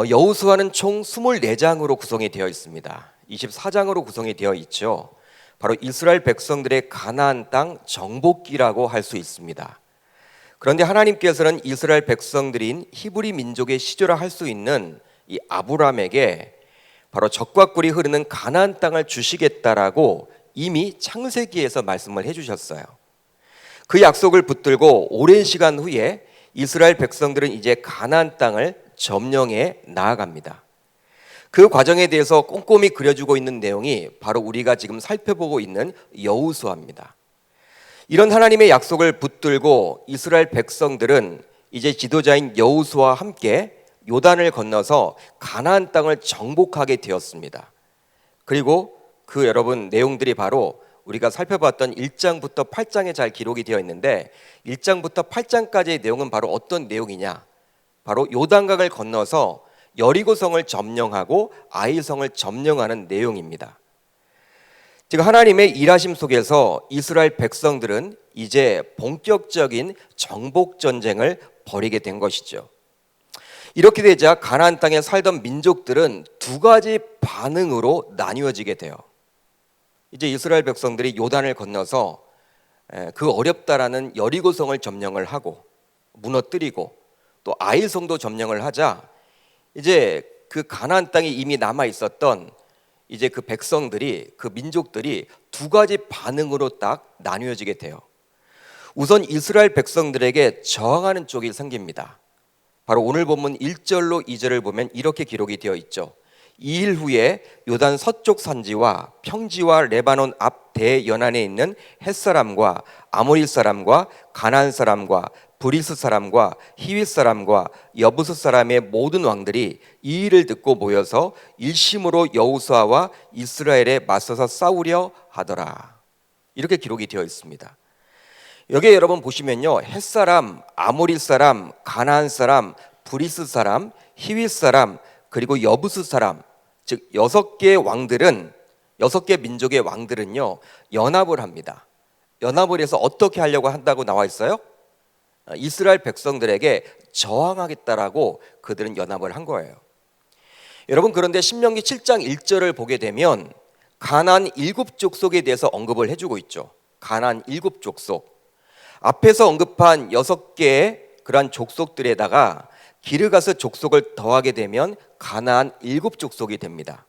여호수아는 총 24장으로 구성이 되어 있습니다. 24장으로 구성이 되어 있죠. 바로 이스라엘 백성들의 가나안 땅 정복기라고 할 수 있습니다. 그런데 하나님께서는 이스라엘 백성들인 히브리 민족의 시조라 할 수 있는 이 아브라함에게 바로 적과 꿀이 흐르는 가나안 땅을 주시겠다라고 이미 창세기에서 말씀을 해주셨어요. 그 약속을 붙들고 오랜 시간 후에 이스라엘 백성들은 이제 가나안 땅을 점령해 나아갑니다. 그 과정에 대해서 꼼꼼히 그려주고 있는 내용이 바로 우리가 지금 살펴보고 있는 여호수아입니다. 이런 하나님의 약속을 붙들고 이스라엘 백성들은 이제 지도자인 여호수아와 함께 요단을 건너서 가나안 땅을 정복하게 되었습니다. 그리고 그 여러분 내용들이 바로 우리가 살펴봤던 1장부터 8장에 잘 기록이 되어 있는데 1장부터 8장까지의 내용은 바로 어떤 내용이냐? 바로 요단강을 건너서 여리고성을 점령하고 아이성을 점령하는 내용입니다. 즉 하나님의 일하심 속에서 이스라엘 백성들은 이제 본격적인 정복 전쟁을 벌이게 된 것이죠. 이렇게 되자 가나안 땅에 살던 민족들은 두 가지 반응으로 나뉘어지게 돼요. 이제 이스라엘 백성들이 요단을 건너서 그 어렵다라는 여리고성을 점령을 하고 무너뜨리고 또 아이성도 점령을 하자 이제 그 가나안 땅에 이미 남아 있었던 이제 그 백성들이 그 민족들이 두 가지 반응으로 딱 나뉘어지게 돼요. 우선 이스라엘 백성들에게 저항하는 쪽이 생깁니다. 바로 오늘 본문 1절로 2절을 보면 이렇게 기록이 되어 있죠. 2일 후에 요단 서쪽 산지와 평지와 레바논 앞 대연안에 있는 헷사람과 아모리 사람과 가나안 사람과 브리스 사람과 히윗 사람과 여부스 사람의 모든 왕들이 이 일을 듣고 모여서 일심으로 여호수아와 이스라엘에 맞서서 싸우려 하더라. 이렇게 기록이 되어 있습니다. 여기에 여러분 보시면요, 헷사람, 아모리 사람, 가나안 사람, 브리스 사람, 히윗 사람, 그리고 여부스 사람, 즉 6개의 왕들은 6개 민족의 왕들은요 연합을 합니다. 연합을 해서 어떻게 하려고 한다고 나와 있어요? 이스라엘 백성들에게 저항하겠다라고 그들은 연합을 한 거예요. 여러분 그런데 신명기 7장 1절을 보게 되면 가나안 7족속에 대해서 언급을 해주고 있죠. 가나안 7족속. 앞에서 언급한 6개의 그러한 족속들에다가 기르가스 족속을 더하게 되면 가나안 7족속이 됩니다.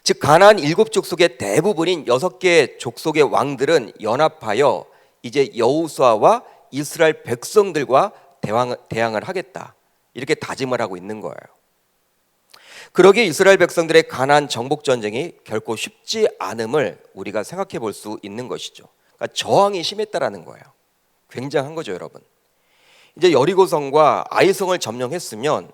즉 가나안 7족속의 대부분인 6개의 족속의 왕들은 연합하여 이제 여호수아와 이스라엘 백성들과 대항을 하겠다 이렇게 다짐을 하고 있는 거예요. 그러기에 이스라엘 백성들의 가나안 정복 전쟁이 결코 쉽지 않음을 우리가 생각해 볼 수 있는 것이죠. 그러니까 저항이 심했다라는 거예요. 굉장한 거죠, 여러분. 이제 여리고성과 아이성을 점령했으면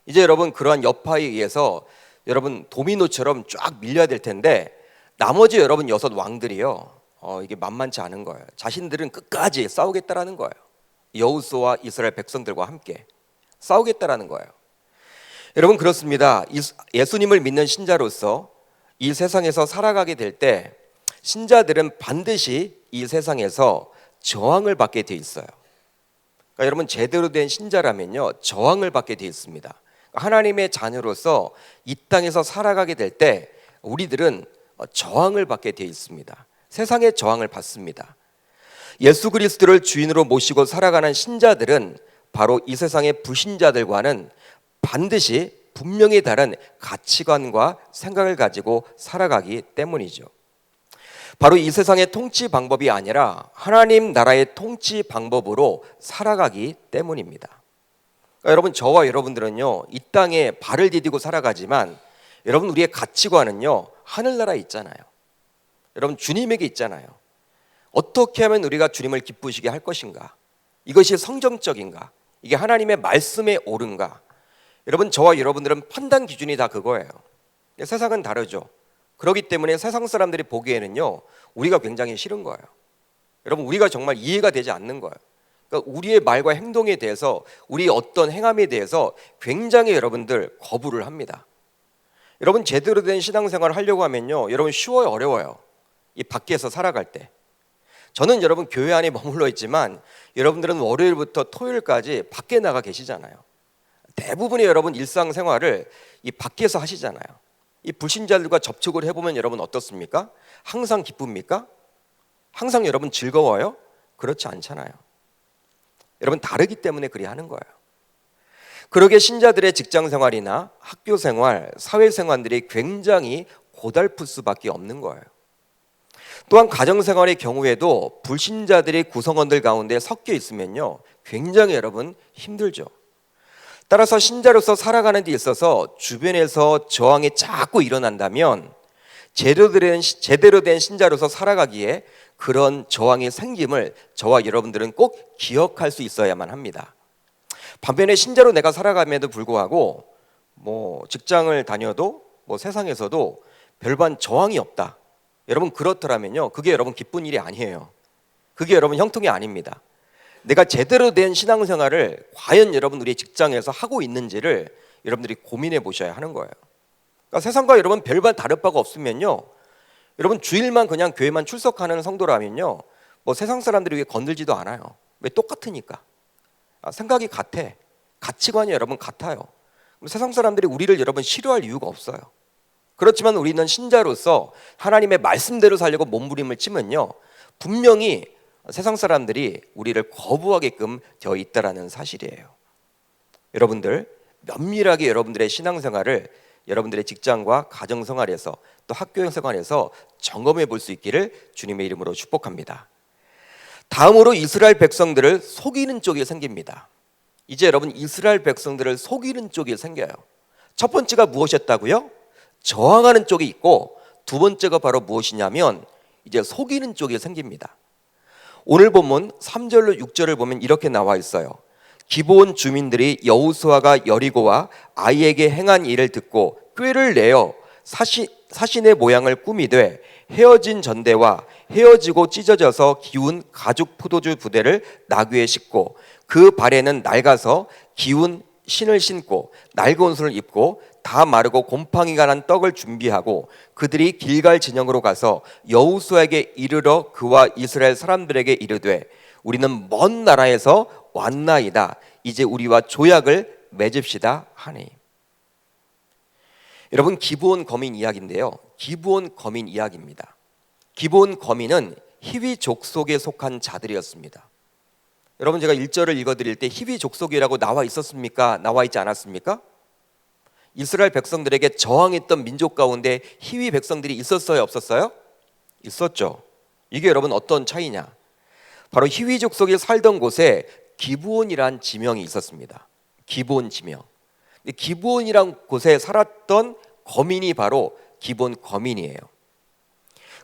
이제 여러분 그러한 여파에 의해서 여러분 도미노처럼 쫙 밀려야 될 텐데 나머지 여러분 6 왕들이요 이게 만만치 않은 거예요. 자신들은 끝까지 싸우겠다라는 거예요. 여호수아와 이스라엘 백성들과 함께 싸우겠다라는 거예요. 여러분 그렇습니다. 예수님을 믿는 신자로서 이 세상에서 살아가게 될 때 신자들은 반드시 이 세상에서 저항을 받게 돼 있어요. 그러니까 여러분 제대로 된 신자라면요 저항을 받게 돼 있습니다. 하나님의 자녀로서 이 땅에서 살아가게 될 때 우리들은 저항을 받게 돼 있습니다. 세상의 저항을 받습니다. 예수 그리스도를 주인으로 모시고 살아가는 신자들은 바로 이 세상의 불신자들과는 반드시 분명히 다른 가치관과 생각을 가지고 살아가기 때문이죠. 바로 이 세상의 통치 방법이 아니라 하나님 나라의 통치 방법으로 살아가기 때문입니다. 그러니까 여러분 저와 여러분들은요 이 땅에 발을 디디고 살아가지만 여러분 우리의 가치관은요 하늘나라에 있잖아요. 여러분 주님에게 있잖아요. 어떻게 하면 우리가 주님을 기쁘시게 할 것인가? 이것이 성경적인가? 이게 하나님의 말씀에 옳은가? 여러분 저와 여러분들은 판단 기준이 다 그거예요. 세상은 다르죠. 그렇기 때문에 세상 사람들이 보기에는요 우리가 굉장히 싫은 거예요. 여러분 우리가 정말 이해가 되지 않는 거예요. 그러니까 우리의 말과 행동에 대해서 우리의 어떤 행함에 대해서 굉장히 여러분들 거부를 합니다. 여러분 제대로 된 신앙생활을 하려고 하면요 여러분 쉬워요 어려워요? 이 밖에서 살아갈 때 저는 여러분 교회 안에 머물러 있지만 여러분들은 월요일부터 토요일까지 밖에 나가 계시잖아요. 대부분의 여러분 일상생활을 이 밖에서 하시잖아요. 이 불신자들과 접촉을 해보면 여러분 어떻습니까? 항상 기쁩니까? 항상 여러분 즐거워요? 그렇지 않잖아요. 여러분 다르기 때문에 그리 하는 거예요. 그러게 신자들의 직장생활이나 학교생활, 사회생활들이 굉장히 고달플 수밖에 없는 거예요. 또한 가정생활의 경우에도 불신자들이 구성원들 가운데 섞여 있으면요, 굉장히 여러분 힘들죠. 따라서 신자로서 살아가는 데 있어서 주변에서 저항이 자꾸 일어난다면 제대로 된 신자로서 살아가기에 그런 저항이 생김을 저와 여러분들은 꼭 기억할 수 있어야만 합니다. 반면에 신자로 내가 살아감에도 불구하고 직장을 다녀도 세상에서도 별반 저항이 없다, 여러분 그렇더라면요, 그게 여러분 기쁜 일이 아니에요. 그게 여러분 형통이 아닙니다. 내가 제대로 된 신앙생활을 과연 여러분 우리 직장에서 하고 있는지를 여러분들이 고민해 보셔야 하는 거예요. 그러니까 세상과 여러분 별반 다를 바가 없으면요, 여러분 주일만 그냥 교회만 출석하는 성도라면요, 세상 사람들이 왜 건들지도 않아요. 왜? 똑같으니까. 생각이 같아. 가치관이 여러분 같아요. 세상 사람들이 우리를 여러분 싫어할 이유가 없어요. 그렇지만 우리는 신자로서 하나님의 말씀대로 살려고 몸부림을 치면요, 분명히 세상 사람들이 우리를 거부하게끔 되어 있다는 사실이에요. 여러분들 면밀하게 여러분들의 신앙생활을 여러분들의 직장과 가정생활에서 또 학교생활에서 점검해 볼 수 있기를 주님의 이름으로 축복합니다. 다음으로 이스라엘 백성들을 속이는 쪽이 생깁니다. 이제 여러분 이스라엘 백성들을 속이는 쪽이 생겨요. 첫 번째가 무엇이었다고요? 저항하는 쪽이 있고, 두 번째가 바로 무엇이냐면 이제 속이는 쪽이 생깁니다. 오늘 본문 3절로 6절을 보면 이렇게 나와 있어요. 기브온 주민들이 여호수아가 여리고와 아이에게 행한 일을 듣고 꾀를 내어 사신의 모양을 꾸미되 헤어진 전대와 헤어지고 찢어져서 기운 가죽 포도주 부대를 나귀에 싣고 그 발에는 낡아서 기운 신을 신고 낡은 옷을 입고 다 마르고 곰팡이가 난 떡을 준비하고 그들이 길갈 진영으로 가서 여호수아에게 이르러 그와 이스라엘 사람들에게 이르되 우리는 먼 나라에서 왔나이다. 이제 우리와 조약을 맺읍시다 하니. 여러분 기브온 거민 이야기인데요, 기브온 거민 이야기입니다. 기브온 거민은 히위 족속에 속한 자들이었습니다. 여러분 제가 1절을 읽어드릴 때 히위 족속이라고 나와 있었습니까? 나와 있지 않았습니까? 이스라엘 백성들에게 저항했던 민족 가운데 히위 백성들이 있었어요, 없었어요? 있었죠. 이게 여러분 어떤 차이냐? 바로 히위 족속이 살던 곳에 기브온이란 지명이 있었습니다. 기브온 지명. 기브온이란 곳에 살았던 거민이 바로 기브온 거민이에요.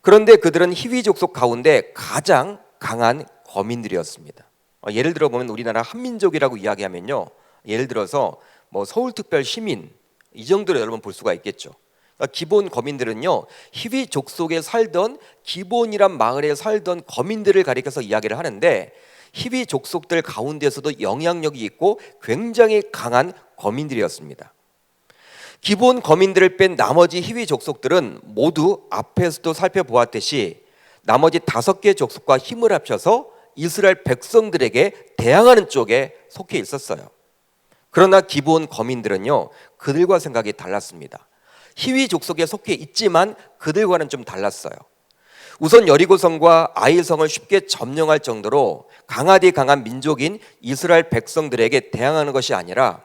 그런데 그들은 히위 족속 가운데 가장 강한 거민들이었습니다. 예를 들어 보면 우리나라 한민족이라고 이야기하면요, 예를 들어서 서울특별시민 이 정도로 여러분 볼 수가 있겠죠. 그러니까 기브온 거민들은요, 히위 족속에 살던 기브온이란 마을에 살던 거민들을 가리켜서 이야기를 하는데, 히위 족속들 가운데서도 영향력이 있고 굉장히 강한 거민들이었습니다. 기브온 거민들을 뺀 나머지 히위 족속들은 모두 앞에서도 살펴보았듯이 나머지 5개 족속과 힘을 합쳐서 이스라엘 백성들에게 대항하는 쪽에 속해 있었어요. 그러나 기브온 거민들은요, 그들과 생각이 달랐습니다. 히위 족속에 속해 있지만 그들과는 좀 달랐어요. 우선 여리고성과 아이성을 쉽게 점령할 정도로 강하디 강한 민족인 이스라엘 백성들에게 대항하는 것이 아니라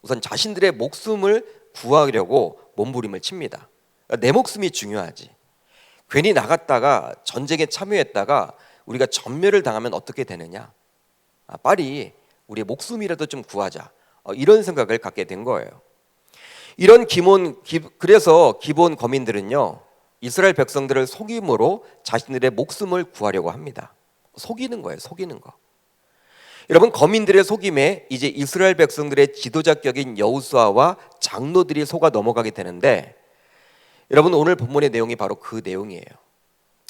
우선 자신들의 목숨을 구하려고 몸부림을 칩니다. 내 목숨이 중요하지. 괜히 나갔다가 전쟁에 참여했다가 우리가 전멸을 당하면 어떻게 되느냐? 빨리 우리의 목숨이라도 좀 구하자. 이런 생각을 갖게 된 거예요. 그래서 기브온 거민들은요, 이스라엘 백성들을 속임으로 자신들의 목숨을 구하려고 합니다. 속이는 거예요, 속이는 거. 여러분 거민들의 속임에 이제 이스라엘 백성들의 지도자격인 여호수아와 장로들이 속아 넘어가게 되는데, 여러분 오늘 본문의 내용이 바로 그 내용이에요.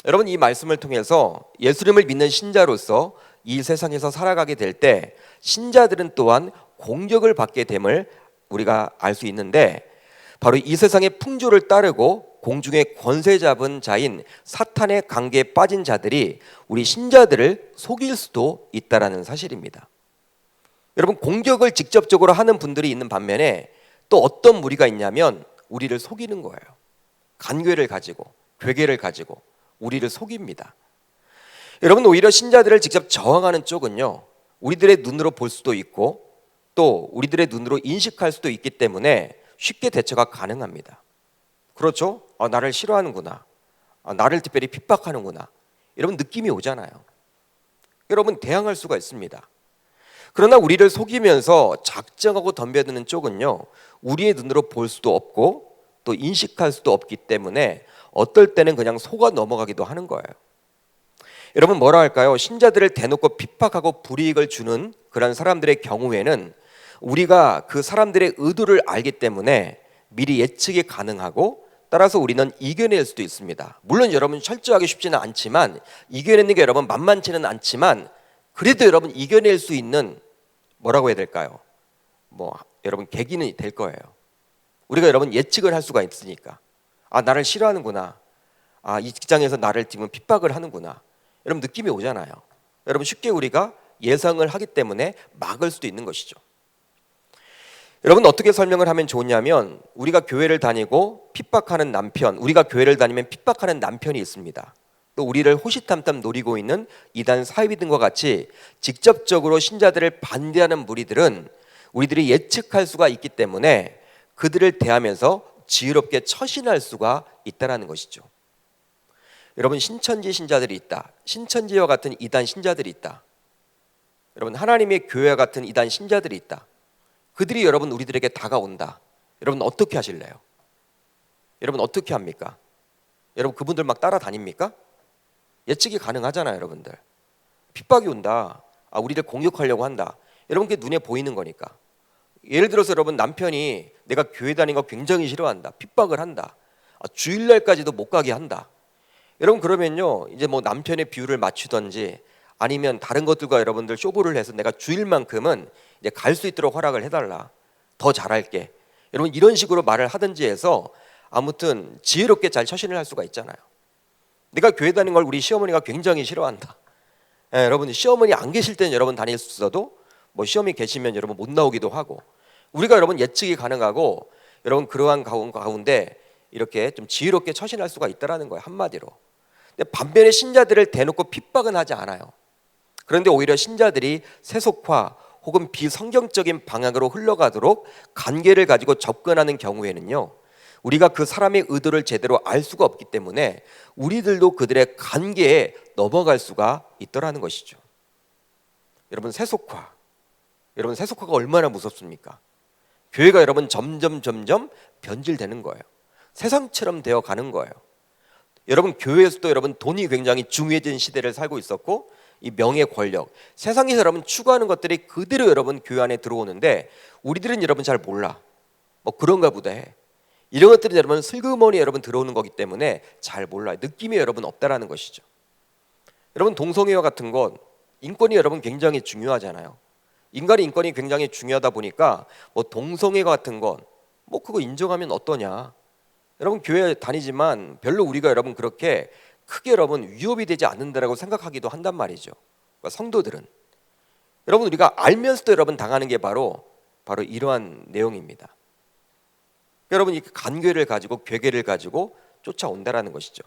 여러분 이 말씀을 통해서 예수님을 믿는 신자로서 이 세상에서 살아가게 될 때 신자들은 또한 공격을 받게 됨을 우리가 알 수 있는데, 바로 이 세상의 풍조를 따르고 공중의 권세 잡은 자인 사탄의 관계에 빠진 자들이 우리 신자들을 속일 수도 있다라는 사실입니다. 여러분, 공격을 직접적으로 하는 분들이 있는 반면에 또 어떤 무리가 있냐면 우리를 속이는 거예요. 간괴를 가지고, 괴계를 가지고 우리를 속입니다. 여러분, 오히려 신자들을 직접 저항하는 쪽은요, 우리들의 눈으로 볼 수도 있고 또 우리들의 눈으로 인식할 수도 있기 때문에 쉽게 대처가 가능합니다. 그렇죠? 나를 싫어하는구나, 나를 특별히 핍박하는구나, 여러분 느낌이 오잖아요. 여러분, 대항할 수가 있습니다. 그러나 우리를 속이면서 작정하고 덤벼드는 쪽은요, 우리의 눈으로 볼 수도 없고 또 인식할 수도 없기 때문에 어떨 때는 그냥 속아 넘어가기도 하는 거예요. 여러분, 뭐라 할까요? 신자들을 대놓고 핍박하고 불이익을 주는 그런 사람들의 경우에는 우리가 그 사람들의 의도를 알기 때문에 미리 예측이 가능하고 따라서 우리는 이겨낼 수도 있습니다. 물론 여러분, 철저하게 쉽지는 않지만, 이겨내는 게 여러분 만만치는 않지만 그래도 여러분 이겨낼 수 있는, 뭐라고 해야 될까요? 여러분 계기는 될 거예요. 우리가 여러분 예측을 할 수가 있으니까. 나를 싫어하는구나, 이 직장에서 나를 지금 핍박을 하는구나, 여러분 느낌이 오잖아요. 여러분, 쉽게 우리가 예상을 하기 때문에 막을 수도 있는 것이죠. 여러분, 어떻게 설명을 하면 좋냐면, 우리가 교회를 다니고 핍박하는 남편, 우리가 교회를 다니면 핍박하는 남편이 있습니다. 또 우리를 호시탐탐 노리고 있는 이단 사이비 등과 같이 직접적으로 신자들을 반대하는 무리들은 우리들이 예측할 수가 있기 때문에 그들을 대하면서 지혜롭게 처신할 수가 있다는 것이죠. 여러분, 신천지 신자들이 있다, 신천지와 같은 이단 신자들이 있다, 여러분 하나님의 교회와 같은 이단 신자들이 있다. 그들이 여러분 우리들에게 다가온다. 여러분 어떻게 하실래요? 여러분 어떻게 합니까? 여러분 그분들 막 따라다닙니까? 예측이 가능하잖아요. 여러분들 핍박이 온다, 우리를 공격하려고 한다, 여러분 그게 눈에 보이는 거니까. 예를 들어서 여러분, 남편이 내가 교회 다니는 거 굉장히 싫어한다, 핍박을 한다, 주일날까지도 못 가게 한다. 여러분 그러면요, 이제 남편의 비율을 맞추던지 아니면 다른 것들과 여러분들 쇼부를 해서 내가 주일만큼은 이제 갈 수 있도록 허락을 해달라, 더 잘할게, 여러분 이런 식으로 말을 하든지 해서 아무튼 지혜롭게 잘 처신을 할 수가 있잖아요. 내가 교회 다니는 걸 우리 시어머니가 굉장히 싫어한다. 여러분, 시어머니 안 계실 때는 여러분 다닐 수 있어도 시어머니 계시면 여러분 못 나오기도 하고, 우리가 여러분 예측이 가능하고 여러분 그러한 가운데 이렇게 좀 지혜롭게 처신할 수가 있다라는 거예요, 한마디로. 근데 반면에 신자들을 대놓고 핍박은 하지 않아요. 그런데 오히려 신자들이 세속화 혹은 비성경적인 방향으로 흘러가도록 관계를 가지고 접근하는 경우에는요, 우리가 그 사람의 의도를 제대로 알 수가 없기 때문에 우리들도 그들의 관계에 넘어갈 수가 있더라는 것이죠. 여러분, 세속화가 얼마나 무섭습니까? 교회가 여러분 점점 변질되는 거예요. 세상처럼 되어 가는 거예요. 여러분, 교회에서도 여러분 돈이 굉장히 중요해진 시대를 살고 있었고, 이 명예, 권력, 세상에서 여러분 추구하는 것들이 그대로 여러분 교회 안에 들어오는데 우리들은 여러분 잘 몰라. 그런가 보다 해. 이런 것들이 여러분 슬그머니 여러분 들어오는 거기 때문에 잘 몰라요. 느낌이 여러분 없다라는 것이죠. 여러분, 동성애와 같은 건 인권이 여러분 굉장히 중요하잖아요. 인간의 인권이 굉장히 중요하다 보니까 동성애 같은 건 그거 인정하면 어떠냐. 여러분 교회 다니지만 별로 우리가 여러분 그렇게 크게 여러분 위협이 되지 않는다라고 생각하기도 한단 말이죠. 그러니까 성도들은 여러분 우리가 알면서도 여러분 당하는 게 바로 이러한 내용입니다. 여러분 이 간괴를 가지고 괴계를 가지고 쫓아온다라는 것이죠.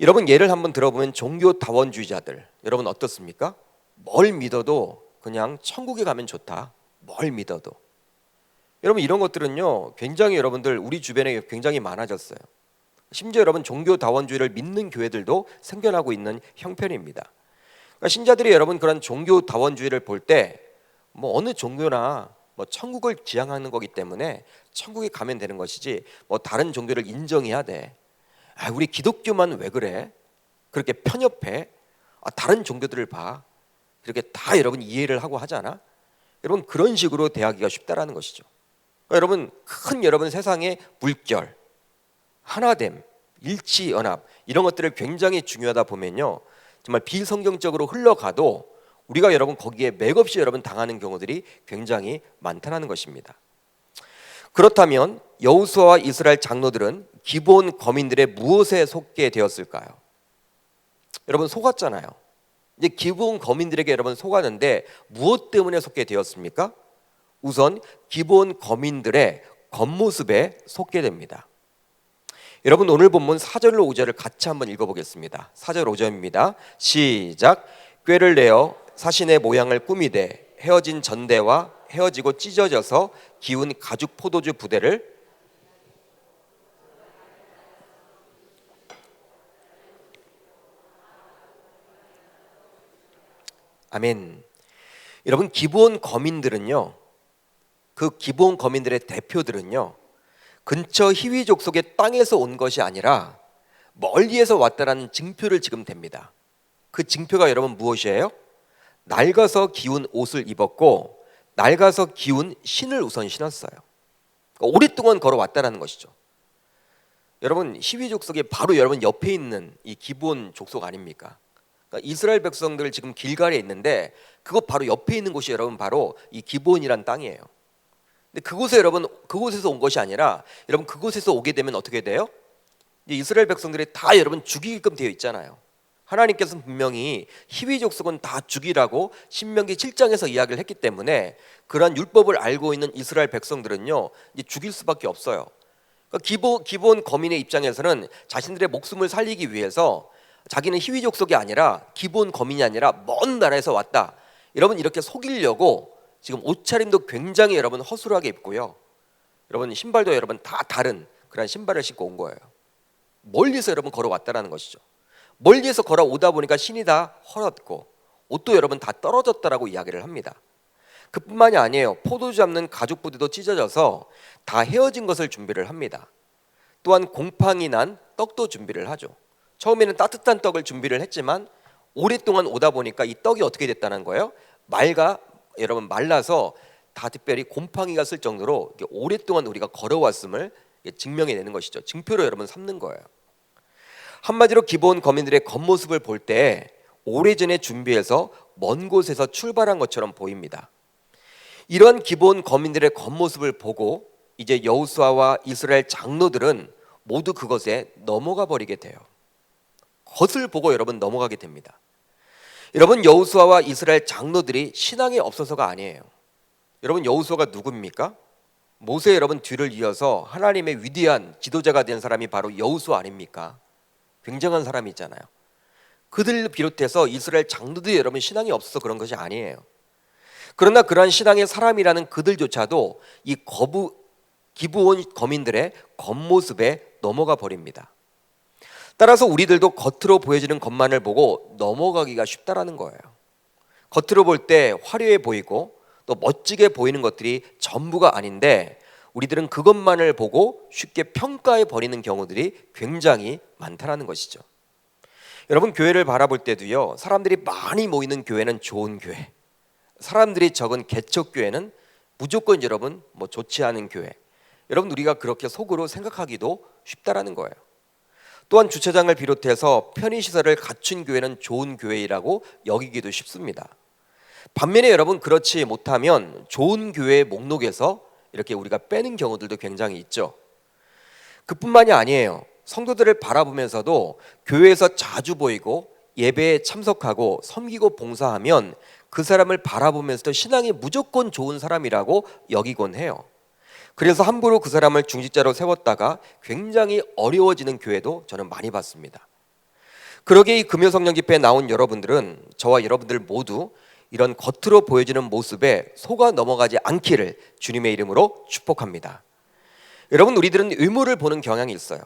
여러분 예를 한번 들어보면 종교다원주의자들, 여러분 어떻습니까? 뭘 믿어도 그냥 천국에 가면 좋다. 뭘 믿어도. 여러분 이런 것들은요 굉장히 여러분들 우리 주변에 굉장히 많아졌어요. 심지어 여러분 종교다원주의를 믿는 교회들도 생겨나고 있는 형편입니다. 그러니까 신자들이 여러분 그런 종교다원주의를 볼 때 어느 종교나 천국을 지향하는 거기 때문에 천국에 가면 되는 것이지 다른 종교를 인정해야 돼. 우리 기독교만 왜 그래? 그렇게 편협해? 다른 종교들을 봐. 그렇게 다 여러분 이해를 하고 하잖아. 여러분 그런 식으로 대하기가 쉽다라는 것이죠. 그러니까 여러분 큰 여러분 세상의 물결, 하나됨, 일치, 연합 이런 것들을 굉장히 중요하다 보면요 정말 비성경적으로 흘러가도 우리가 여러분 거기에 맥없이 여러분 당하는 경우들이 굉장히 많다는 것입니다. 그렇다면 여호수아와 이스라엘 장로들은 기브온 거민들의 무엇에 속게 되었을까요? 여러분 속았잖아요. 이제 기브온 거민들에게 여러분 속았는데 무엇 때문에 속게 되었습니까? 우선 기브온 거민들의 겉모습에 속게 됩니다. 여러분 오늘 본문 4절로 5절을 같이 한번 읽어보겠습니다. 4절 5절입니다. 시작. 꾀를 내어 사신의 모양을 꾸미되 헤어진 전대와 헤어지고 찢어져서 기운 가죽 포도주 부대를 아멘. 여러분 기브온 거민들은요, 그 기브온 거민들의 대표들은요, 근처 히위 족속의 땅에서 온 것이 아니라 멀리에서 왔다라는 징표를 지금 댑니다. 그 징표가 여러분 무엇이에요? 낡아서 기운 옷을 입었고 낡아서 기운 신을 우선 신었어요. 그러니까 오랫동안 걸어왔다라는 것이죠. 여러분 히위 족속의 바로 여러분 옆에 있는 이 기브온 족속 아닙니까? 그러니까 이스라엘 백성들 지금 길갈에 있는데 그것 바로 옆에 있는 곳이 여러분 바로 이 기브온이란 땅이에요. 근데 그곳에 여러분 그곳에서 온 것이 아니라 여러분 그곳에서 오게 되면 어떻게 돼요? 이스라엘 백성들이 다 여러분 죽이게끔 되어 있잖아요. 하나님께서는 분명히 히위 족속은 다 죽이라고 신명기 7장에서 이야기를 했기 때문에 그러한 율법을 알고 있는 이스라엘 백성들은요 이제 죽일 수밖에 없어요. 그러니까 기본 거민의 입장에서는 자신들의 목숨을 살리기 위해서 자기는 히위 족속이 아니라 기본 거민이 아니라 먼 나라에서 왔다. 여러분 이렇게 속이려고 지금 옷차림도 굉장히 여러분 허술하게 입고요. 여러분 신발도 여러분 다 다른 그런 신발을 신고 온 거예요. 멀리서 여러분 걸어왔다라는 것이죠. 멀리에서 걸어오다 보니까 신이 다 헐었고 옷도 여러분 다 떨어졌다라고 이야기를 합니다. 그뿐만이 아니에요. 포도주 잡는 가죽 부대도 찢어져서 다 헤어진 것을 준비를 합니다. 또한 곰팡이 난 떡도 준비를 하죠. 처음에는 따뜻한 떡을 준비를 했지만 오랫동안 오다 보니까 이 떡이 어떻게 됐다는 거예요? 여러분 말라서 다 특별히 곰팡이가 쓸 정도로 오랫동안 우리가 걸어왔음을 증명해내는 것이죠. 증표로 여러분 삼는 거예요. 한마디로 기본 거민들의 겉모습을 볼 때 오래전에 준비해서 먼 곳에서 출발한 것처럼 보입니다. 이런 기본 거민들의 겉모습을 보고 이제 여호수아와 이스라엘 장로들은 모두 그것에 넘어가 버리게 돼요. 겉을 보고 여러분 넘어가게 됩니다. 여러분 여호수아와 이스라엘 장로들이 신앙이 없어서가 아니에요. 여러분 여호수아가 누굽니까? 모세 여러분 뒤를 이어서 하나님의 위대한 지도자가 된 사람이 바로 여호수아 아닙니까? 굉장한 사람이 있잖아요. 그들 비롯해서 이스라엘 장로들이 여러분 신앙이 없어서 그런 것이 아니에요. 그러나 그러한 신앙의 사람이라는 그들조차도 이 기브온 거민들의 겉모습에 넘어가 버립니다. 따라서 우리들도 겉으로 보여지는 것만을 보고 넘어가기가 쉽다라는 거예요. 겉으로 볼 때 화려해 보이고 또 멋지게 보이는 것들이 전부가 아닌데 우리들은 그것만을 보고 쉽게 평가해 버리는 경우들이 굉장히 많다라는 것이죠. 여러분 교회를 바라볼 때도요, 사람들이 많이 모이는 교회는 좋은 교회, 사람들이 적은 개척 교회는 무조건 여러분 좋지 않은 교회. 여러분 우리가 그렇게 속으로 생각하기도 쉽다라는 거예요. 또한 주차장을 비롯해서 편의시설을 갖춘 교회는 좋은 교회라고 여기기도 쉽습니다. 반면에 여러분 그렇지 못하면 좋은 교회의 목록에서 이렇게 우리가 빼는 경우들도 굉장히 있죠. 그뿐만이 아니에요. 성도들을 바라보면서도 교회에서 자주 보이고 예배에 참석하고 섬기고 봉사하면 그 사람을 바라보면서도 신앙이 무조건 좋은 사람이라고 여기곤 해요. 그래서 함부로 그 사람을 중직자로 세웠다가 굉장히 어려워지는 교회도 저는 많이 봤습니다. 그러기에 이 금요성령 집회에 나온 여러분들은 저와 여러분들 모두 이런 겉으로 보여지는 모습에 속아 넘어가지 않기를 주님의 이름으로 축복합니다. 여러분 우리들은 외모를 보는 경향이 있어요.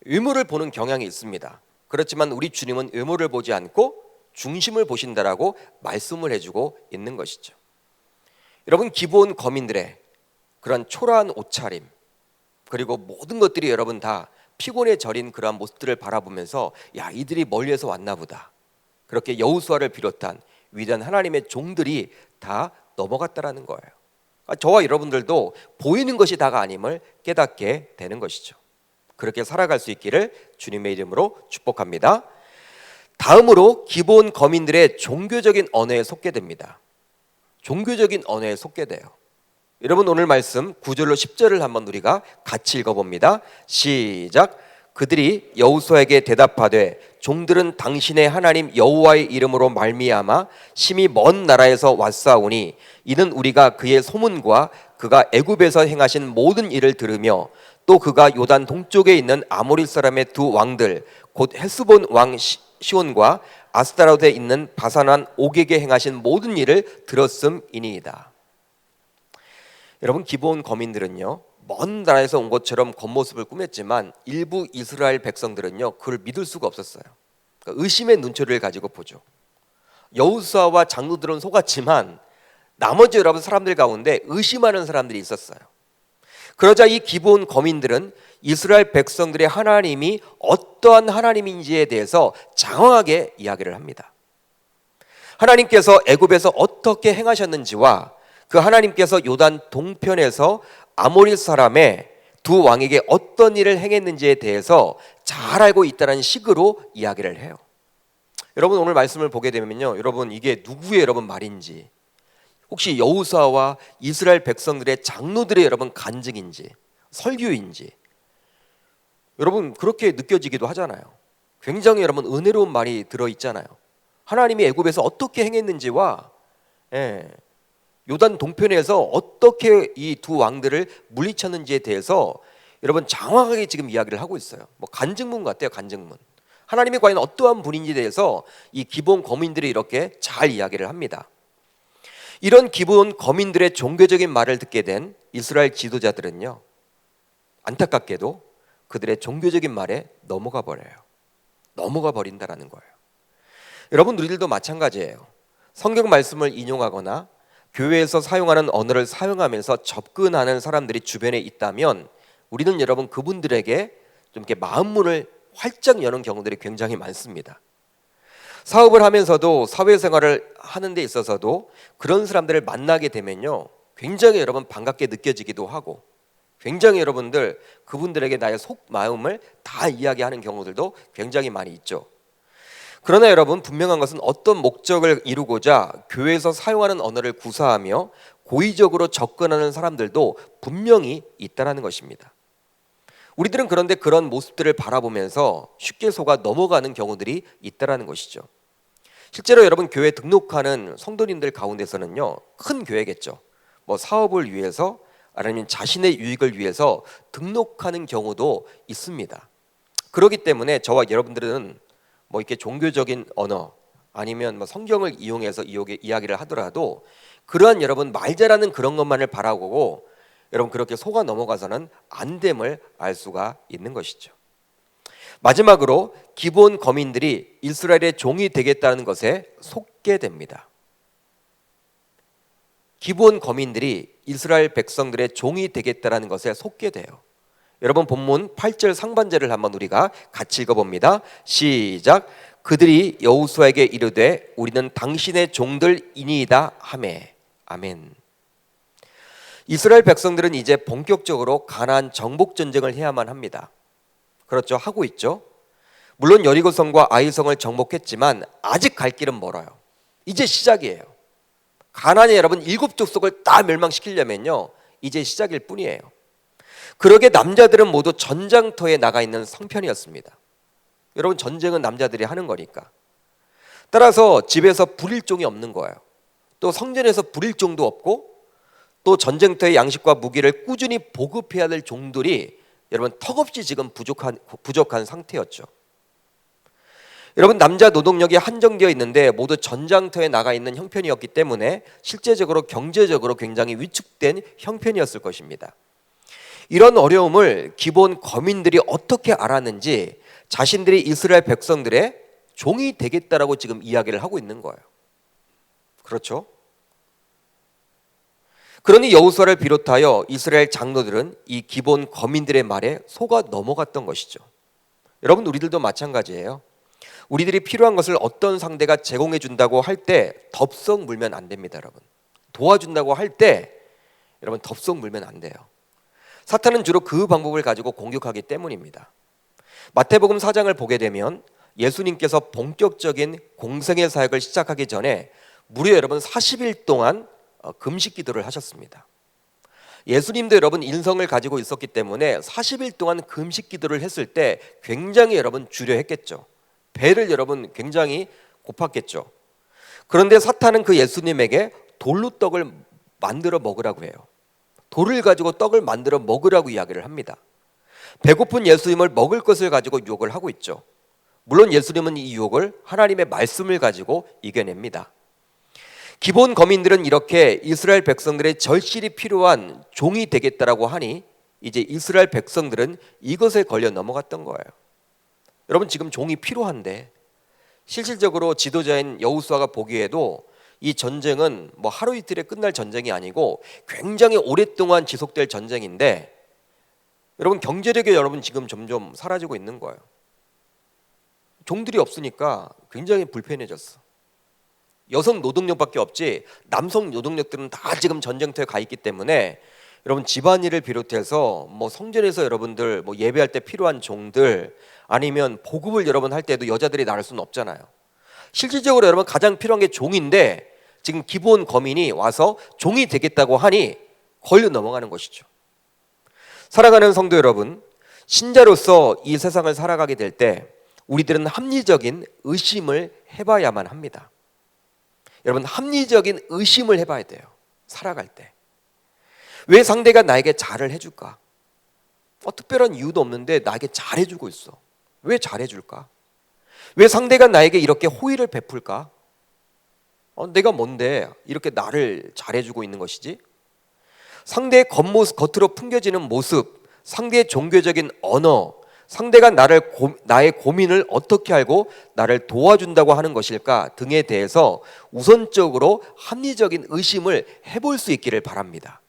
외모를 보는 경향이 있습니다. 그렇지만 우리 주님은 외모를 보지 않고 중심을 보신다라고 말씀을 해주고 있는 것이죠. 여러분 기브온 거민들의 그런 초라한 옷차림 그리고 모든 것들이 여러분 다 피곤에 절인 그러한 모습들을 바라보면서 야 이들이 멀리에서 왔나 보다. 그렇게 여호수아를 비롯한 위대한 하나님의 종들이 다 넘어갔다라는 거예요. 그러니까 저와 여러분들도 보이는 것이 다가 아님을 깨닫게 되는 것이죠. 그렇게 살아갈 수 있기를 주님의 이름으로 축복합니다. 다음으로 기브온 거민들의 종교적인 언어에 속게 됩니다. 종교적인 언어에 속게 돼요. 여러분 오늘 말씀 9절로 10절을 한번 우리가 같이 읽어봅니다. 시작. 그들이 여호수아에게 대답하되 종들은 당신의 하나님 여호와의 이름으로 말미암아 심히 먼 나라에서 왔사오니 이는 우리가 그의 소문과 그가 애굽에서 행하신 모든 일을 들으며 또 그가 요단 동쪽에 있는 아모리 사람의 두 왕들 곧 헤스본 왕 시온과 아스타롯에 있는 바산왕 옥에게 행하신 모든 일을 들었음이니이다. 여러분, 기브온 거민들은요, 먼 나라에서 온 것처럼 겉모습을 꾸몄지만 일부 이스라엘 백성들은요, 그걸 믿을 수가 없었어요. 그러니까 의심의 눈초리를 가지고 보죠. 여호수아와 장로들은 속았지만 나머지 여러분 사람들 가운데 의심하는 사람들이 있었어요. 그러자 이 기브온 거민들은 이스라엘 백성들의 하나님이 어떠한 하나님인지에 대해서 장황하게 이야기를 합니다. 하나님께서 애굽에서 어떻게 행하셨는지와 그 하나님께서 요단 동편에서 아모리 사람의 두 왕에게 어떤 일을 행했는지에 대해서 잘 알고 있다는 식으로 이야기를 해요. 여러분, 오늘 말씀을 보게 되면요, 여러분, 이게 누구의 여러분 말인지, 혹시 여호수아와 이스라엘 백성들의 장로들의 여러분 간증인지 설교인지 여러분 그렇게 느껴지기도 하잖아요. 굉장히 여러분 은혜로운 말이 들어있잖아요. 하나님이 애굽에서 어떻게 행했는지와 요단 동편에서 어떻게 이 두 왕들을 물리쳤는지에 대해서 여러분 장황하게 지금 이야기를 하고 있어요. 뭐 간증문 같아요. 간증문. 하나님이 과연 어떠한 분인지에 대해서 이 기브온 거민들이 이렇게 잘 이야기를 합니다. 이런 기브온 거민들의 종교적인 말을 듣게 된 이스라엘 지도자들은요, 안타깝게도 그들의 종교적인 말에 넘어가 버려요. 넘어가 버린다라는 거예요. 여러분, 우리들도 마찬가지예요. 성경 말씀을 인용하거나 교회에서 사용하는 언어를 사용하면서 접근하는 사람들이 주변에 있다면 우리는 여러분 그분들에게 좀 이렇게 마음문을 활짝 여는 경우들이 굉장히 많습니다. 사업을 하면서도 사회생활을 하는 데 있어서도 그런 사람들을 만나게 되면요, 굉장히 여러분 반갑게 느껴지기도 하고 굉장히 여러분들 그분들에게 나의 속마음을 다 이야기하는 경우들도 굉장히 많이 있죠. 그러나 여러분 분명한 것은 어떤 목적을 이루고자 교회에서 사용하는 언어를 구사하며 고의적으로 접근하는 사람들도 분명히 있다는 것입니다. 우리들은 그런데 그런 모습들을 바라보면서 쉽게 속아 넘어가는 경우들이 있다는 것이죠. 실제로 여러분 교회 등록하는 성도님들 가운데서는요, 큰 교회겠죠. 뭐 사업을 위해서 아니면 자신의 유익을 위해서 등록하는 경우도 있습니다. 그렇기 때문에 저와 여러분들은 뭐 이렇게 종교적인 언어 아니면 뭐 성경을 이용해서 이야기를 하더라도 그러한 여러분 말 잘하는 그런 것만을 바라보고 여러분 그렇게 속아 넘어가서는 안 됨을 알 수가 있는 것이죠. 마지막으로 기브온 거민들이 이스라엘의 종이 되겠다는 것에 속게 됩니다. 기브온 거민들이 이스라엘 백성들의 종이 되겠다는 것에 속게 돼요. 여러분 본문 8절 상반절을 한번 우리가 같이 읽어봅니다. 시작. 그들이 여호수아에게 이르되 우리는 당신의 종들이니이다 하매. 아멘. 이스라엘 백성들은 이제 본격적으로 가나안 정복 전쟁을 해야만 합니다. 그렇죠. 하고 있죠. 물론 여리고성과 아이성을 정복했지만 아직 갈 길은 멀어요. 이제 시작이에요. 가나안의 여러분 7족속을 다 멸망시키려면요, 이제 시작일 뿐이에요. 그러게 남자들은 모두 전장터에 나가 있는 성편이었습니다. 여러분 전쟁은 남자들이 하는 거니까. 따라서 집에서 불일종이 없는 거예요. 또 성전에서 불일종도 없고 또 전쟁터의 양식과 무기를 꾸준히 보급해야 될 종들이 여러분 턱없이 지금 부족한 상태였죠. 여러분 남자 노동력이 한정되어 있는데 모두 전장터에 나가 있는 형편이었기 때문에 실제적으로 경제적으로 굉장히 위축된 형편이었을 것입니다. 이런 어려움을 기브온 거민들이 어떻게 알았는지 자신들이 이스라엘 백성들의 종이 되겠다라고 지금 이야기를 하고 있는 거예요. 그렇죠? 그러니 여호수아를 비롯하여 이스라엘 장로들은 이 기브온 거민들의 말에 속아 넘어갔던 것이죠. 여러분 우리들도 마찬가지예요. 우리들이 필요한 것을 어떤 상대가 제공해 준다고 할 때 덥석 물면 안 됩니다. 여러분 도와준다고 할 때 여러분 덥석 물면 안 돼요. 사탄은 주로 그 방법을 가지고 공격하기 때문입니다. 마태복음 4장을 보게 되면 예수님께서 본격적인 공생의 사역을 시작하기 전에 무려 여러분 40일 동안 금식 기도를 하셨습니다. 예수님도 여러분 인성을 가지고 있었기 때문에 40일 동안 금식 기도를 했을 때 굉장히 여러분 주려했겠죠. 배를 여러분 굉장히 고팠겠죠. 그런데 사탄은 그 예수님에게 돌로 떡을 만들어 먹으라고 해요. 돌을 가지고 떡을 만들어 먹으라고 이야기를 합니다. 배고픈 예수님을 먹을 것을 가지고 유혹을 하고 있죠. 물론 예수님은 이 유혹을 하나님의 말씀을 가지고 이겨냅니다. 기본 거민들은 이렇게 이스라엘 백성들의 절실히 필요한 종이 되겠다라고 하니 이제 이스라엘 백성들은 이것에 걸려 넘어갔던 거예요. 여러분, 지금 종이 필요한데 실질적으로 지도자인 여호수아가 보기에도 이 전쟁은 뭐 하루 이틀에 끝날 전쟁이 아니고 굉장히 오랫동안 지속될 전쟁인데, 여러분 경제력이 여러분 지금 점점 사라지고 있는 거예요. 종들이 없으니까 굉장히 불편해졌어. 여성 노동력밖에 없지 남성 노동력들은 다 지금 전쟁터에 가 있기 때문에 여러분 집안일을 비롯해서 뭐 성전에서 여러분들 뭐 예배할 때 필요한 종들, 아니면 보급을 여러분 할 때도 여자들이 나갈 수는 없잖아요. 실질적으로 여러분 가장 필요한 게 종인데 지금 기본 거민이 와서 종이 되겠다고 하니 걸려 넘어가는 것이죠. 사랑하는 성도 여러분, 신자로서 이 세상을 살아가게 될 때 우리들은 합리적인 의심을 해봐야만 합니다. 여러분, 합리적인 의심을 해봐야 돼요. 살아갈 때 왜 상대가 나에게 잘을 해줄까? 특별한 이유도 없는데 나에게 잘해주고 있어. 왜 잘해줄까? 왜 상대가 나에게 이렇게 호의를 베풀까? 내가 뭔데 이렇게 나를 잘해주고 있는 것이지? 상대의 겉모습, 겉으로 풍겨지는 모습, 상대의 종교적인 언어, 상대가 나의 고민을 어떻게 알고 나를 도와준다고 하는 것일까 등에 대해서 우선적으로 합리적인 의심을 해볼 수 있기를 바랍니다.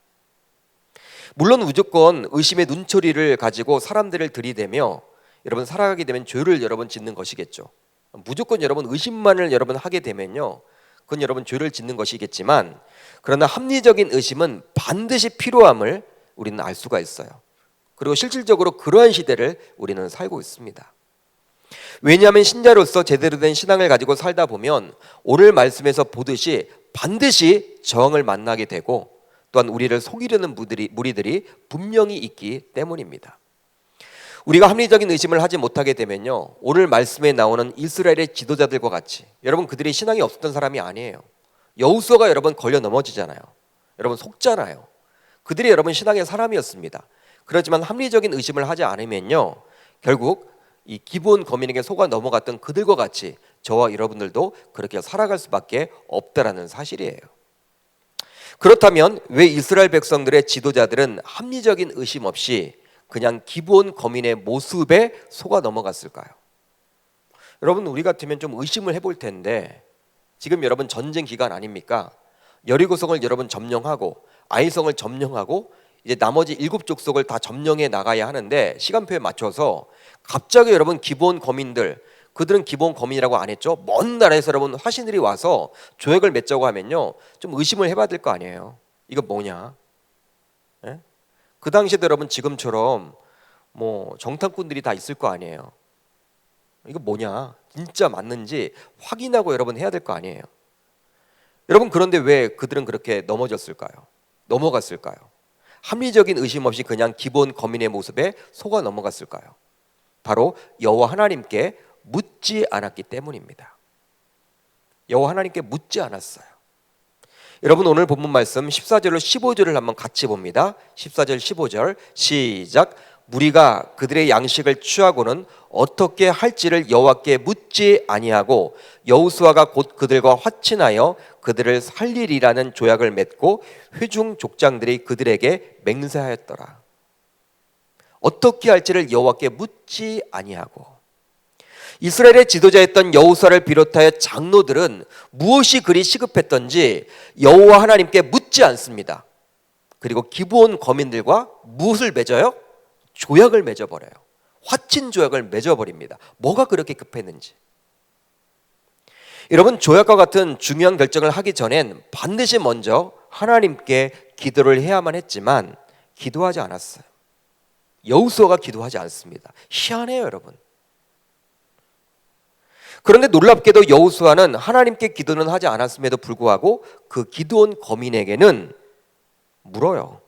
물론 무조건 의심의 눈초리를 가지고 사람들을 들이대며 여러분 살아가게 되면 죄를 여러분 짓는 것이겠죠. 무조건 여러분 의심만을 여러분 하게 되면요, 그건 여러분 죄를 짓는 것이겠지만, 그러나 합리적인 의심은 반드시 필요함을 우리는 알 수가 있어요. 그리고 실질적으로 그러한 시대를 우리는 살고 있습니다. 왜냐하면 신자로서 제대로 된 신앙을 가지고 살다 보면 오늘 말씀에서 보듯이 반드시 저항을 만나게 되고, 또한 우리를 속이려는 무리들이 분명히 있기 때문입니다. 우리가 합리적인 의심을 하지 못하게 되면요, 오늘 말씀에 나오는 이스라엘의 지도자들과 같이, 여러분 그들이 신앙이 없었던 사람이 아니에요. 여호수아가 여러분 걸려 넘어지잖아요. 여러분 속잖아요. 그들이 여러분 신앙의 사람이었습니다. 그렇지만 합리적인 의심을 하지 않으면요, 결국 이 기본 거민에게 속아 넘어갔던 그들과 같이 저와 여러분들도 그렇게 살아갈 수밖에 없다라는 사실이에요. 그렇다면 왜 이스라엘 백성들의 지도자들은 합리적인 의심 없이 그냥 기본 거민의 모습에 속아 넘어갔을까요? 여러분, 우리 같으면 좀 의심을 해볼 텐데, 지금 여러분 전쟁 기간 아닙니까? 여리고성을 여러분 점령하고 아이성을 점령하고 이제 나머지 7족속을 다 점령해 나가야 하는데, 시간표에 맞춰서 갑자기 여러분 기본 거민들, 그들은 기본 거민이라고 안 했죠. 먼 나라에서 여러분 화신들이 와서 조약을 맺자고 하면요, 좀 의심을 해봐야 될 거 아니에요. 이거 뭐냐? 예? 그 당시에도 여러분 지금처럼 뭐 정탐꾼들이 다 있을 거 아니에요. 이거 뭐냐? 진짜 맞는지 확인하고 여러분 해야 될 거 아니에요. 여러분, 그런데 왜 그들은 그렇게 넘어갔을까요? 합리적인 의심 없이 그냥 기본 거민의 모습에 속아 넘어갔을까요? 바로 여호와 하나님께 묻지 않았기 때문입니다. 여호와 하나님께 묻지 않았어요. 여러분, 오늘 본문 말씀 14절로 15절을 한번 같이 봅니다. 14절 15절 시작. 무리가 그들의 양식을 취하고는 어떻게 할지를 여호와께 묻지 아니하고 여호수아가 곧 그들과 화친하여 그들을 살리리라는 조약을 맺고 회중 족장들이 그들에게 맹세하였더라. 어떻게 할지를 여호와께 묻지 아니하고, 이스라엘의 지도자였던 여호수아를 비롯하여 장로들은 무엇이 그리 시급했던지 여호와 하나님께 묻지 않습니다. 그리고 기브온 거민들과 무엇을 맺어요? 조약을 맺어버려요. 화친 조약을 맺어버립니다. 뭐가 그렇게 급했는지. 여러분, 조약과 같은 중요한 결정을 하기 전엔 반드시 먼저 하나님께 기도를 해야만 했지만 기도하지 않았어요. 여호수아가 기도하지 않습니다. 희한해요, 여러분. 그런데 놀랍게도 여호수아는 하나님께 기도는 하지 않았음에도 불구하고 그 기드온 거민에게는 물어요.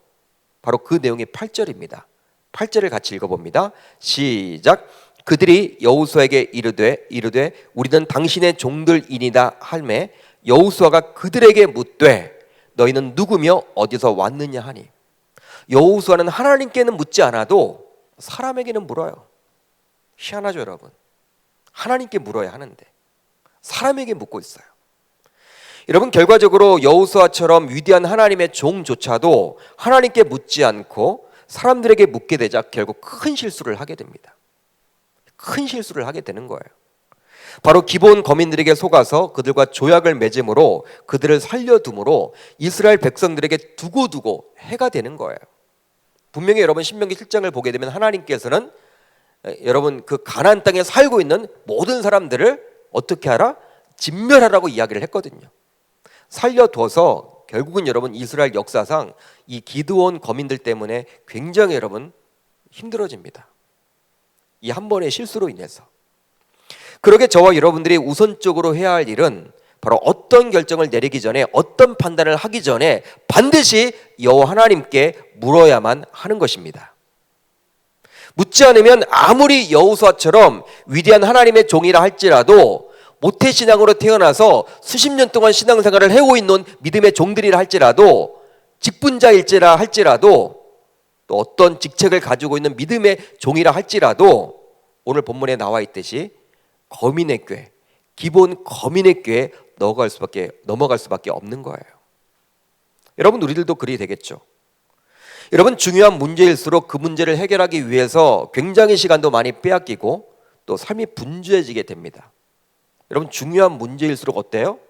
바로 그 내용이 8절입니다. 8절을 같이 읽어봅니다. 시작. 그들이 여호수아에게 이르되 우리는 당신의 종들이니이다 하매 여호수아가 그들에게 묻되 너희는 누구며 어디서 왔느냐 하니. 여호수아는 하나님께는 묻지 않아도 사람에게는 물어요. 희한하죠 여러분. 하나님께 물어야 하는데 사람에게 묻고 있어요. 여러분, 결과적으로 여호수아처럼 위대한 하나님의 종조차도 하나님께 묻지 않고 사람들에게 묻게 되자 결국 큰 실수를 하게 됩니다. 큰 실수를 하게 되는 거예요. 바로 기본 거민들에게 속아서 그들과 조약을 맺음으로 그들을 살려둠으로 이스라엘 백성들에게 두고두고 해가 되는 거예요. 분명히 여러분 신명기 7장을 보게 되면 하나님께서는 여러분 그 가나안 땅에 살고 있는 모든 사람들을 어떻게 하라? 진멸하라고 이야기를 했거든요. 살려둬서 결국은 여러분 이스라엘 역사상 이 기드온 거민들 때문에 굉장히 여러분 힘들어집니다. 이 한 번의 실수로 인해서. 그러게 저와 여러분들이 우선적으로 해야 할 일은 바로 어떤 결정을 내리기 전에 어떤 판단을 하기 전에 반드시 여호와 하나님께 물어야만 하는 것입니다. 묻지 않으면 아무리 여호수아처럼 위대한 하나님의 종이라 할지라도 모태신앙으로 태어나서 수십 년 동안 신앙생활을 해오고 있는 믿음의 종들이라 할지라도 직분자일지라 할지라도 또 어떤 직책을 가지고 있는 믿음의 종이라 할지라도 오늘 본문에 나와 있듯이 거민의 꾀, 기본 거민의 꾀에 넘어갈 수밖에 없는 거예요. 여러분 우리들도 그리 되겠죠. 여러분 중요한 문제일수록 그 문제를 해결하기 위해서 굉장히 시간도 많이 빼앗기고 또 삶이 분주해지게 됩니다. 여러분 중요한 문제일수록 어때요?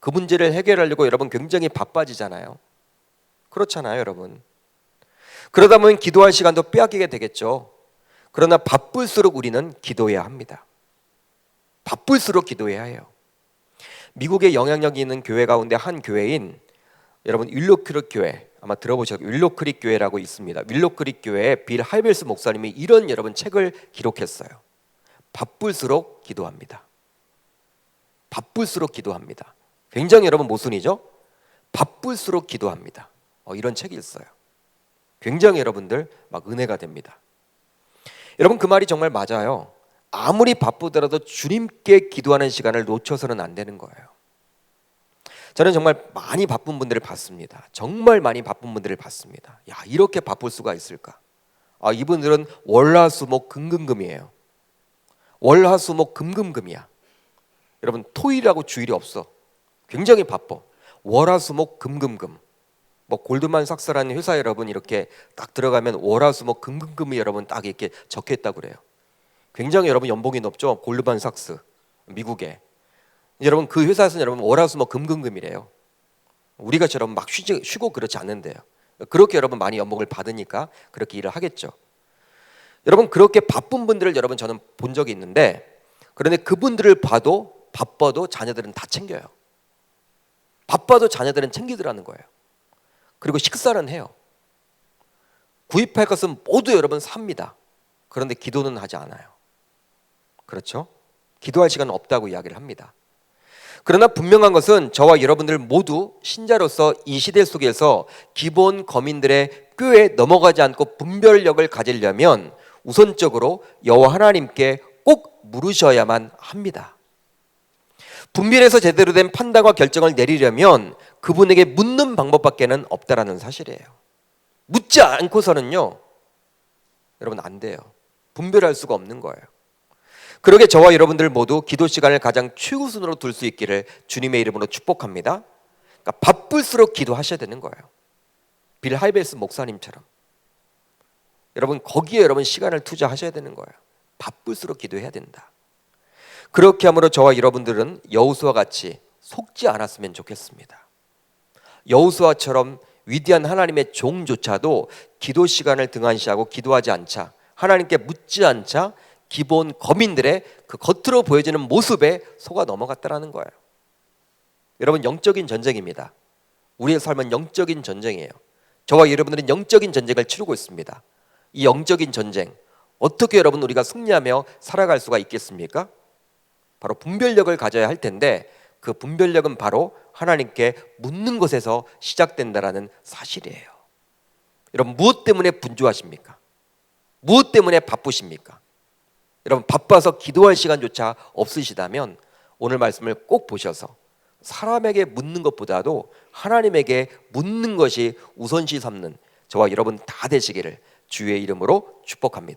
그 문제를 해결하려고 여러분 굉장히 바빠지잖아요. 그렇잖아요 여러분. 그러다 보면 기도할 시간도 빼앗기게 되겠죠. 그러나 바쁠수록 우리는 기도해야 합니다. 바쁠수록 기도해야 해요. 미국의 영향력이 있는 교회 가운데 한 교회인 여러분 윌로크릭 교회, 아마 들어보셨죠? 윌로크릭 교회라고 있습니다. 윌로크릭 교회의 빌 하이벨스 목사님이 이런 여러분 책을 기록했어요. 바쁠수록 기도합니다. 바쁠수록 기도합니다. 굉장히 여러분 모순이죠? 바쁠수록 기도합니다. 이런 책이 있어요. 굉장히 여러분들 막 은혜가 됩니다. 여러분 그 말이 정말 맞아요. 아무리 바쁘더라도 주님께 기도하는 시간을 놓쳐서는 안 되는 거예요. 저는 정말 많이 바쁜 분들을 봤습니다. 정말 많이 바쁜 분들을 봤습니다. 야, 이렇게 바쁠 수가 있을까? 이분들은 월화수목 금금금이에요. 월화수목 금금금이야. 여러분 토일하고 주일이 없어. 굉장히 바빠. 월화수목 금금금. 뭐 골드만삭스라는 회사 여러분 이렇게 딱 들어가면 월화수목 금금금이 여러분 딱 이렇게 적혀 있다고 그래요. 굉장히 여러분 연봉이 높죠. 골드만삭스 미국에. 여러분 그 회사에서는 여러분 월화수목 금금금이래요. 우리가 여러분 막 쉬고 그렇지 않는데요. 그렇게 여러분 많이 연봉을 받으니까 그렇게 일을 하겠죠. 여러분 그렇게 바쁜 분들을 여러분 저는 본 적이 있는데, 그런데 그분들을 봐도 바빠도 자녀들은 다 챙겨요. 바빠도 자녀들은 챙기더라는 거예요. 그리고 식사는 해요. 구입할 것은 모두 여러분 삽니다. 그런데 기도는 하지 않아요. 그렇죠? 기도할 시간은 없다고 이야기를 합니다. 그러나 분명한 것은 저와 여러분들 모두 신자로서 이 시대 속에서 기본 거민들의 꾀에 넘어가지 않고 분별력을 가지려면 우선적으로 여호와 하나님께 꼭 물으셔야만 합니다. 분별해서 제대로 된 판단과 결정을 내리려면 그분에게 묻는 방법밖에는 없다라는 사실이에요. 묻지 않고서는요 여러분 안 돼요. 분별할 수가 없는 거예요. 그러게 저와 여러분들 모두 기도 시간을 가장 최우선으로 둘 수 있기를 주님의 이름으로 축복합니다. 그러니까 바쁠수록 기도하셔야 되는 거예요. 빌 하이벨스 목사님처럼 여러분 거기에 여러분 시간을 투자하셔야 되는 거예요. 바쁠수록 기도해야 된다. 그렇게 함으로 저와 여러분들은 여호수아와 같이 속지 않았으면 좋겠습니다. 여호수아처럼 위대한 하나님의 종조차도 기도 시간을 등한시하고 기도하지 않자, 하나님께 묻지 않자 기본 거민들의 그 겉으로 보여지는 모습에 속아 넘어갔다라는 거예요. 여러분 영적인 전쟁입니다. 우리의 삶은 영적인 전쟁이에요. 저와 여러분들은 영적인 전쟁을 치르고 있습니다. 이 영적인 전쟁 어떻게 여러분 우리가 승리하며 살아갈 수가 있겠습니까? 바로 분별력을 가져야 할 텐데 그 분별력은 바로 하나님께 묻는 것에서 시작된다라는 사실이에요. 여러분 무엇 때문에 분주하십니까? 무엇 때문에 바쁘십니까? 여러분 바빠서 기도할 시간조차 없으시다면 오늘 말씀을 꼭 보셔서 사람에게 묻는 것보다도 하나님에게 묻는 것이 우선시 삼는 저와 여러분 다 되시기를 주의 이름으로 축복합니다.